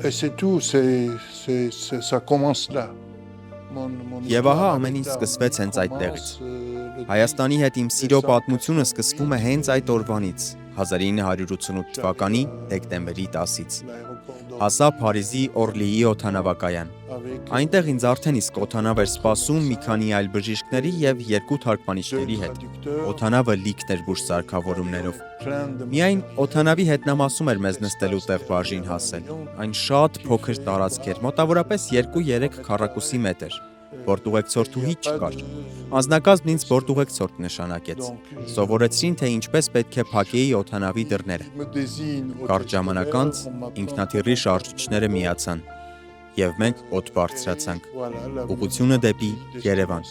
Et c'est tout, ça commence là. Եվ ահա ամեն ինչ սկսվեց հենց այդտեղից։ Հայաստանի հետ իմ սիրո պատմությունը սկսվում է հենց այդ օրվանից, 1988 թվականի դեկտեմբերի 10-ից։ Հասա Փարիզի Օրլիի օդանավակայան։ Այնտեղ ինձ արդեն իսկ օդանավ էր սպասում մի քանի այլ բժիշկների և 2 թարգմանիչների հետ։ Օդանավը լիքն էր բուժ սարքավորումներով։ Միայն օդանավի հետնամասում էր մեզ նստելու տեղ բաժին հասել։ Այն շատ փոքր տարածք էր, մոտավորապես 2-3 քառակուսի մետր, որտ ուղեկցորդուհի չկար։ Անձնակազմն ինձ որտ ուղեկցորդ նշանակեց։ Սովորեցրին, թե ինչպես պետք է փակեի օդանավի դռները։ Կարճ ժամանակ անց ինքնաթիռի շարժիչները միացան, և մենք օդ բարձրացանք։ Ուղղությունը դեպի Երևան։